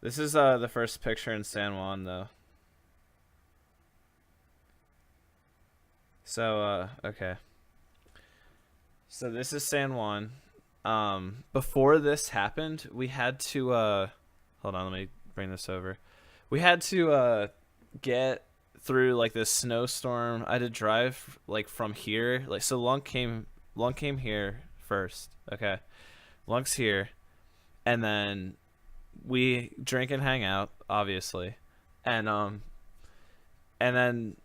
This is the first picture in San Juan though. So okay. So this is San Juan. Before this happened, we had to hold on, let me bring this over. We had to get through like this snowstorm. I had to drive like from here. Like so Lunk came here first. Okay. Lunk's here and then we drink and hang out, obviously. And and then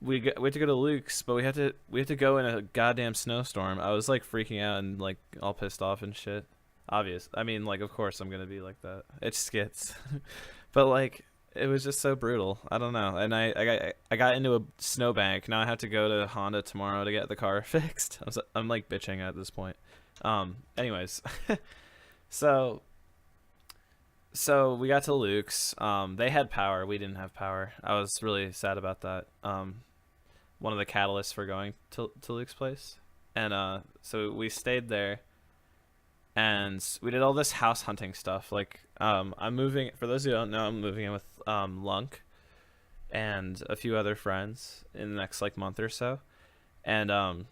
we had to go to Luke's, but we had to go in a goddamn snowstorm. I was like freaking out and like all pissed off and shit. Obvious. I mean, like of course I'm gonna be like that. It skits, but like it was just so brutal. I don't know. And I got into a snowbank. Now I have to go to Honda tomorrow to get the car fixed. I'm like bitching at this point. Anyways, so so we got to Luke's. They had power. We didn't have power. I was really sad about that. One of the catalysts for going to Luke's place. And so we stayed there and we did all this house hunting stuff. Like I'm moving for those who don't know, I'm moving in with Lunk and a few other friends in the next like month or so. And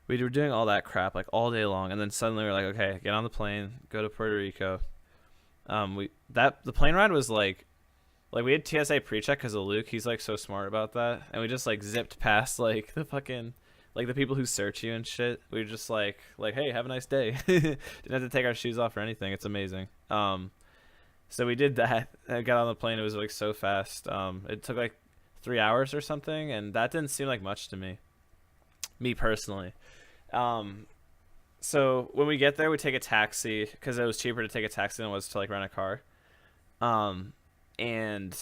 we were doing all that crap like all day long and then suddenly we are like, okay, get on the plane, go to Puerto Rico. We that the plane ride was like we had TSA pre-check because of Luke. He's like so smart about that, and we just like zipped past like the fucking like the people who search you and shit. We were just like hey, have a nice day. Didn't have to take our shoes off or anything. It's amazing. So we did that. I got on the plane. It was like so fast. It took like 3 hours or something, and that didn't seem like much to me personally. Um, so when we get there, we take a taxi because it was cheaper to take a taxi than it was to like rent a car. Um, and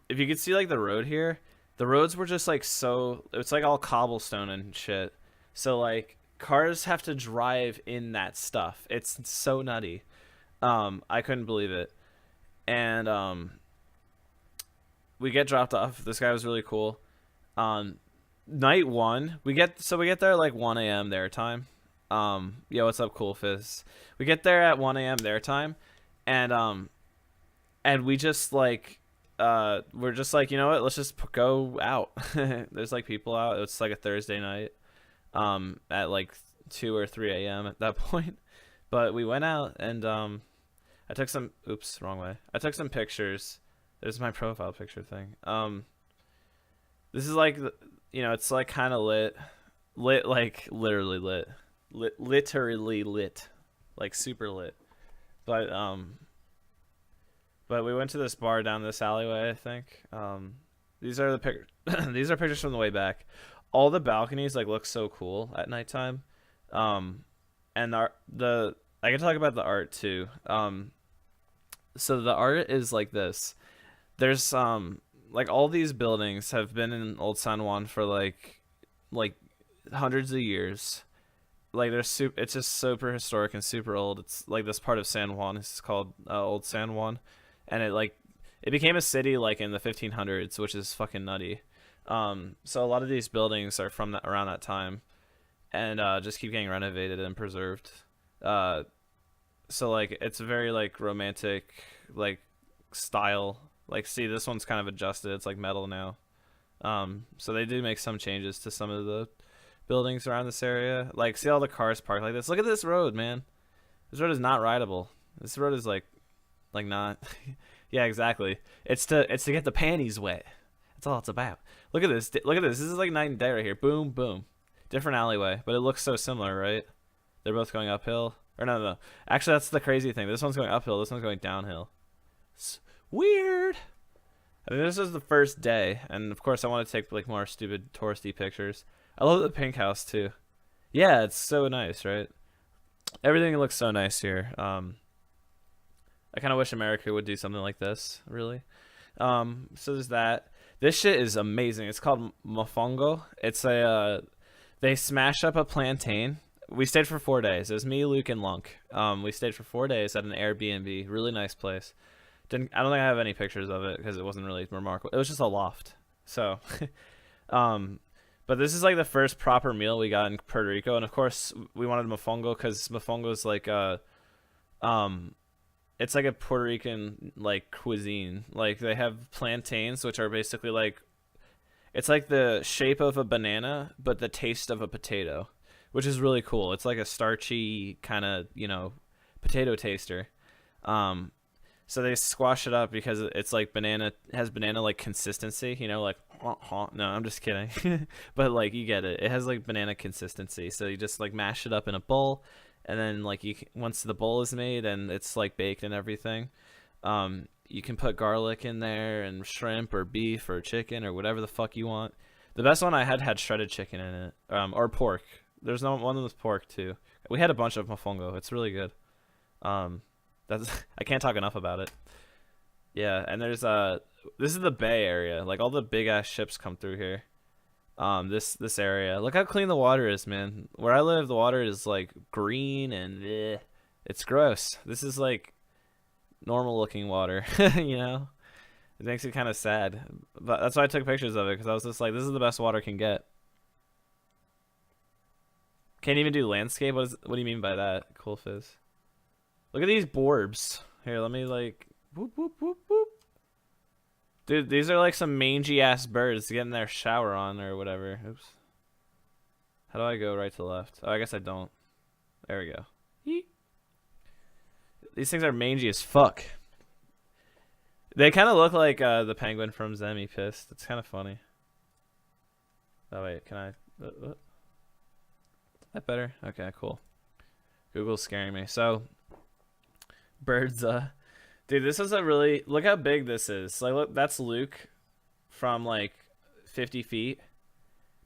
if you could see like the road here, the roads were just like so it's like all cobblestone and shit. So like cars have to drive in that stuff. It's so nutty. I couldn't believe it. And we get dropped off. This guy was really cool. Um, Night one, we get there like 1 a.m. their time. Yeah, what's up, Cool Fizz? We get there at 1 a.m. their time, and we just like we're just like, you know what, let's just go out. There's like people out. It's like a Thursday night at like 2 or 3 a.m. at that point. But we went out and I took some oops, wrong way. I took some pictures. There's my profile picture thing. This is like it's like kind of lit like literally literally lit, like super lit. But we went to this bar down this alleyway, I think. These are the these are pictures from the way back. All the balconies like look so cool at nighttime. And the I can talk about the art too. So the art is like this. There's like all these buildings have been in Old San Juan for like hundreds of years. Like it's just super historic and super old. It's like this part of San Juan is called Old San Juan, and it became a city like in the 1500s, which is fucking nutty. So a lot of these buildings are from around that time, and just keep getting renovated and preserved. Uh, so like it's very like romantic like style. Like see, this one's kind of adjusted. It's like metal now. So they do make some changes to some of the buildings around this area. Like see all the cars parked like this. Look at this road, man. This road is not rideable. This road is like not. Yeah, exactly. It's to get the panties wet. That's all it's about. Look at this. Look at this. This is like night and day right here. Boom, boom. Different alleyway, but it looks so similar, right? They're both going uphill. Or no, no, no. Actually, that's the crazy thing. This one's going uphill. This one's going downhill. It's weird. I mean, this is the first day, and of course, I want to take like more stupid touristy pictures. I love the pink house too. Yeah, it's so nice, right? Everything looks so nice here. I kind of wish America would do something like this, really. So there's that. This shit is amazing. It's called mofongo. It's a they smash up a plantain. We stayed for 4 days. It was me, Luke, and Lunk. We stayed for 4 days at an Airbnb. Really nice place. Didn't I don't think I have any pictures of it because it wasn't really remarkable. It was just a loft. So, um, but this is like the first proper meal we got in Puerto Rico, and of course we wanted mofongo because mofongo is like um it's like a Puerto Rican like cuisine. Like they have plantains, which are basically like it's like the shape of a banana, but the taste of a potato, which is really cool. It's like a starchy kind of potato taster. Um, so they squash it up because it's like banana has banana like consistency. Like no, I'm just kidding, but like you get it. It has like banana consistency. So you just like mash it up in a bowl, and then like once the bowl is made and it's like baked and everything, you can put garlic in there and shrimp or beef or chicken or whatever the fuck you want. The best one I had shredded chicken in it, or pork. There's no one with pork too. We had a bunch of mofongo. It's really good. That's I can't talk enough about it. Yeah, and there's this is the Bay Area. Like all the big ass ships come through here. This area. Look how clean the water is, man. Where I live, the water is like green and it's gross. This is like normal looking water, It makes it kind of sad. But that's why I took pictures of it because I was just like, this is the best water can get. Can't even do landscape. What do you mean by that? Cool fizz. Look at these borbs. Here, let me like whoop whoop whoop whoop. Dude, these are like some mangy ass birds getting their shower on or whatever. Oops. How do I go right to left? Oh, I guess I don't. There we go. Yeet. These things are mangy as fuck. They kind of look like the penguin from Zemi Pissed. It's kind of funny. Oh wait, can I? That better? Okay, cool. Google's scaring me. So, birds. Dude, this is a really look how big this is. Like, look, that's Luke from like 50 feet.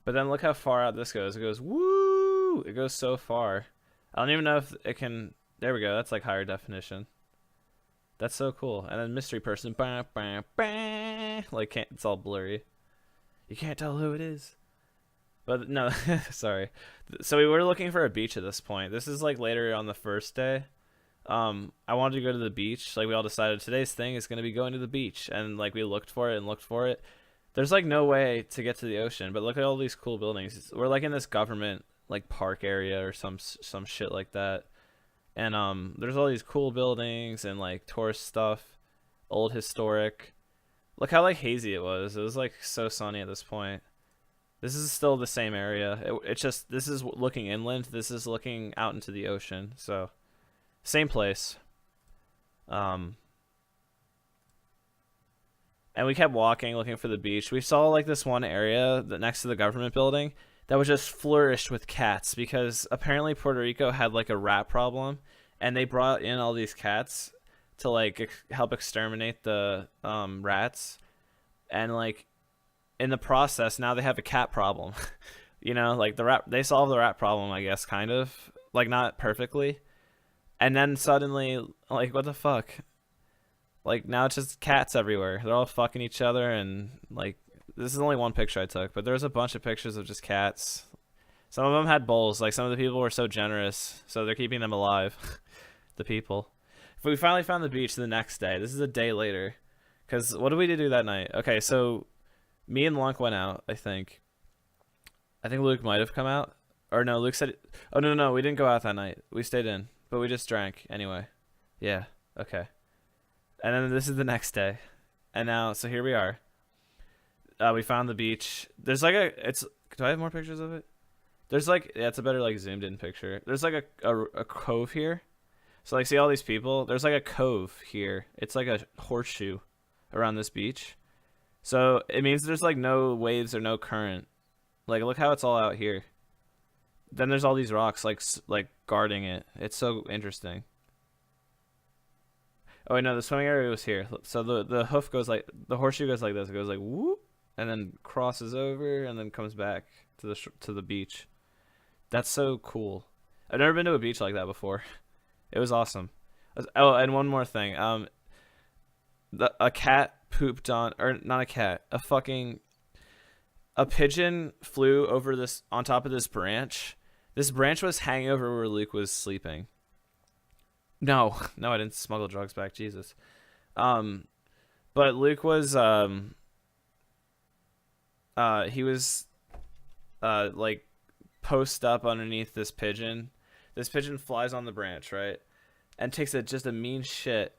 But then look how far out this goes. It goes woo. It goes so far. I don't even know if it can. There we go. That's like higher definition. That's so cool. And then mystery person, bah, bah, bah. Like it's all blurry. You can't tell who it is. But no, sorry. So we were looking for a beach at this point. This is like later on the first day. I wanted to go to the beach. Like we all decided today's thing is going to be going to the beach, and like we looked for it and looked for it. There's like no way to get to the ocean, but look at all these cool buildings. We're like in this government like park area or some shit like that. And there's all these cool buildings and like tourist stuff, old historic. Look how like hazy it was. It was like so sunny at this point. This is still the same area. It's just this is looking inland. This is looking out into the ocean. So same place. And we kept walking, looking for the beach. We saw like this one area that next to the government building that was just flourished with cats because apparently Puerto Rico had like a rat problem, and they brought in all these cats to like help exterminate the rats, and like in the process now they have a cat problem. Like they solved the rat problem, I guess, kind of like not perfectly, and then suddenly like what the fuck, like now it's just cats everywhere. They're all fucking each other, and like this is only one picture I took, but there's a bunch of pictures of just cats. Some of them had bowls. Like some of the people were so generous, so they're keeping them alive. The people. But we finally found the beach the next day. This is a day later. Because what did we do that night? Okay, so me and Lunk went out, I think. I think Luke might have come out. Or no, Luke said... Oh, no, we didn't go out that night. We stayed in. But we just drank anyway. Yeah, okay. And then this is the next day. And now, so here we are. We found the beach. There's like do I have more pictures of it? There's like, yeah, it's a better like zoomed in picture. There's like a cove here. So like see all these people? There's like a cove here. It's like a horseshoe around this beach. So it means there's like no waves or no current. Like look how it's all out here. Then there's all these rocks like guarding it. It's so interesting. Oh wait, no, the swimming area was here. So the hoof goes like, the horseshoe goes like this. It goes like whoop, and then crosses over and then comes back to the beach. That's so cool. I've never been to a beach like that before. It was awesome. Oh, and one more thing. A cat pooped on, or not a cat, a pigeon flew over on top of this branch. This branch was hanging over where Luke was sleeping. No, I didn't smuggle drugs back. Jesus. But Luke was he was like post up underneath this pigeon. This pigeon flies on the branch, right? And takes just a mean shit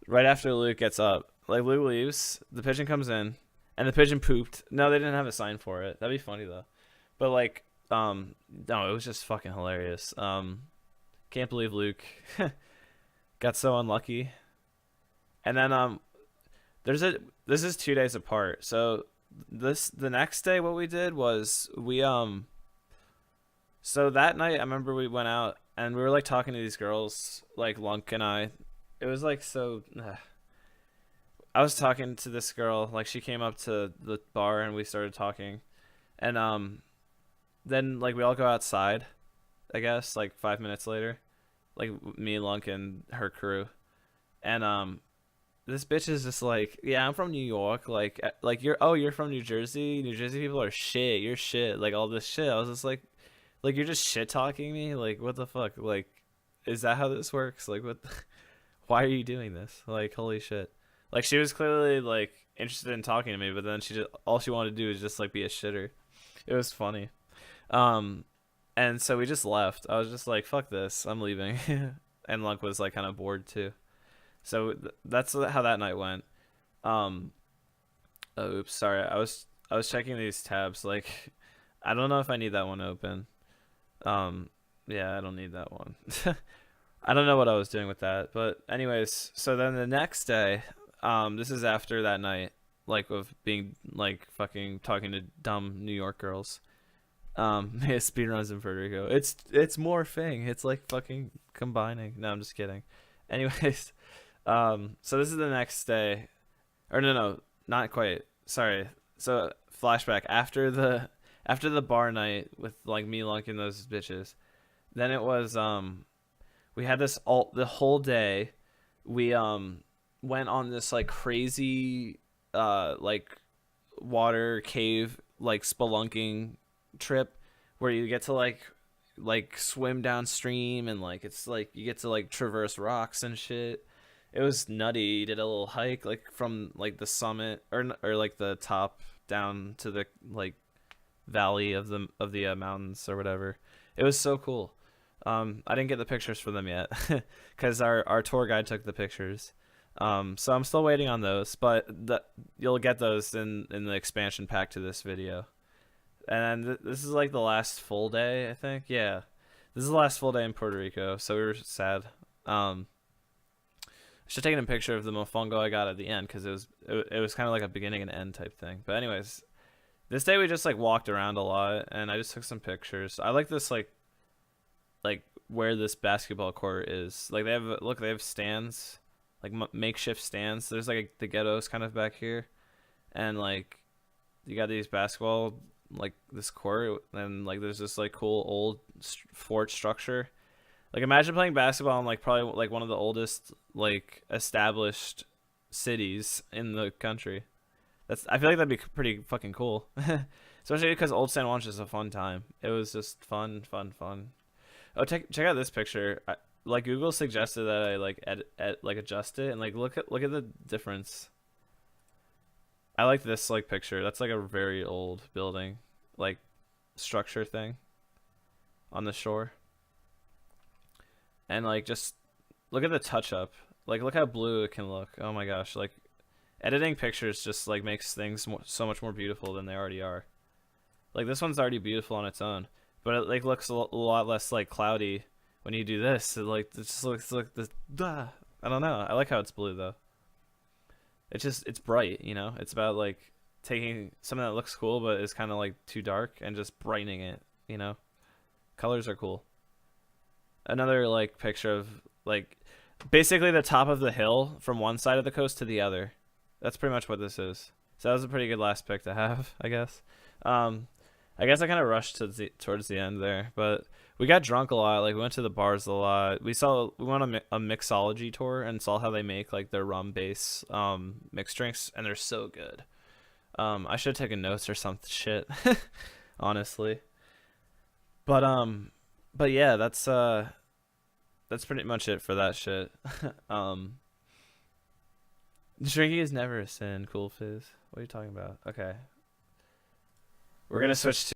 right after Luke gets up. Like Luke leaves, the pigeon comes in, and the pigeon pooped. No, they didn't have a sign for it. That'd be funny though. But like, no, it was just fucking hilarious. Can't believe Luke got so unlucky. And then there's a this is 2 days apart. So the next day, what we did was so that night I remember we went out and we were like talking to these girls, like Lunk and I. It was like so. I was talking to this girl, like she came up to the bar and we started talking, and then like we all go outside, I guess like 5 minutes later, like me, Lunk, and her crew, and this bitch is just like, yeah, I'm from New York, like you're from New Jersey. New Jersey people are shit. You're shit. Like all this shit. I was just like you're just shit talking me. Like what the fuck? Like, is that how this works? Like what? Why are you doing this? Like holy shit. Like she was clearly like interested in talking to me, but then she just all she wanted to do was just like be a shitter. It was funny. Um, and so we just left. I was just like, fuck this, I'm leaving. And Lunk was like kind of bored too. So that's how that night went. Um, oh, oops, sorry. I was checking these tabs. Like, I don't know if I need that one open. Um, yeah, I don't need that one. I don't know what I was doing with that, but anyways. So then the next day, this is after that night, like of being like fucking talking to dumb New York girls. Yeah, speedruns in Puerto Rico. It's morphing. It's like fucking combining. No, I'm just kidding. Anyways, so this is the next day, or no, not quite. Sorry. So flashback after the bar night with like me lunking those bitches. Then it was we had this all the whole day. We went on this like crazy like water cave like spelunking trip where you get to like swim downstream and like it's like you get to like traverse rocks and shit. It was nutty. You did a little hike like from like the summit or like the top down to the like valley of the mountains or whatever. It was so cool. I didn't get the pictures for them yet because our tour guide took the pictures. So I'm still waiting on those, but you'll get those in the expansion pack to this video. And this is like the last full day, I think. Yeah, this is the last full day in Puerto Rico, so we were sad. I should have taken a picture of the mofongo I got at the end because it was kind of like a beginning and end type thing. But anyways, this day we just like walked around a lot, and I just took some pictures. I like this like where this basketball court is. Like they have stands, like makeshift stands. There's like the ghettos kind of back here, and like you got these basketball like this court, and like there's this like cool old fort structure. Like imagine playing basketball in like probably like one of the oldest like established cities in the country. I feel like that'd be pretty fucking cool. Especially because Old San Juan's just a fun time. It was just fun. Oh, check out this picture. Like Google suggested that I like like adjust it and like look at the difference. I like this like picture. That's like a very old building, like structure thing on the shore. And like just look at the touch up. Like look how blue it can look. Oh my gosh, like editing pictures just like makes things so much more beautiful than they already are. Like this one's already beautiful on its own, but it like looks a lot less like cloudy when you do this. It just looks like this. I don't know. I like how it's blue though. It's bright, you know. It's about like taking something that looks cool but is kind of like too dark and just brightening it, you know. Colors are cool. Another like picture of like basically the top of the hill from one side of the coast to the other. That's pretty much what this is. So that was a pretty good last pick to have, I guess. I guess I kind of rushed towards the end there, but we got drunk a lot. Like we went to the bars a lot. We went on a mixology tour and saw how they make like their rum base mixed drinks, and they're so good. I should have taken notes or some shit, honestly. But yeah, that's pretty much it for that shit. Drinking is never a sin, Cool Fizz. What are you talking about? Okay. We're gonna switch to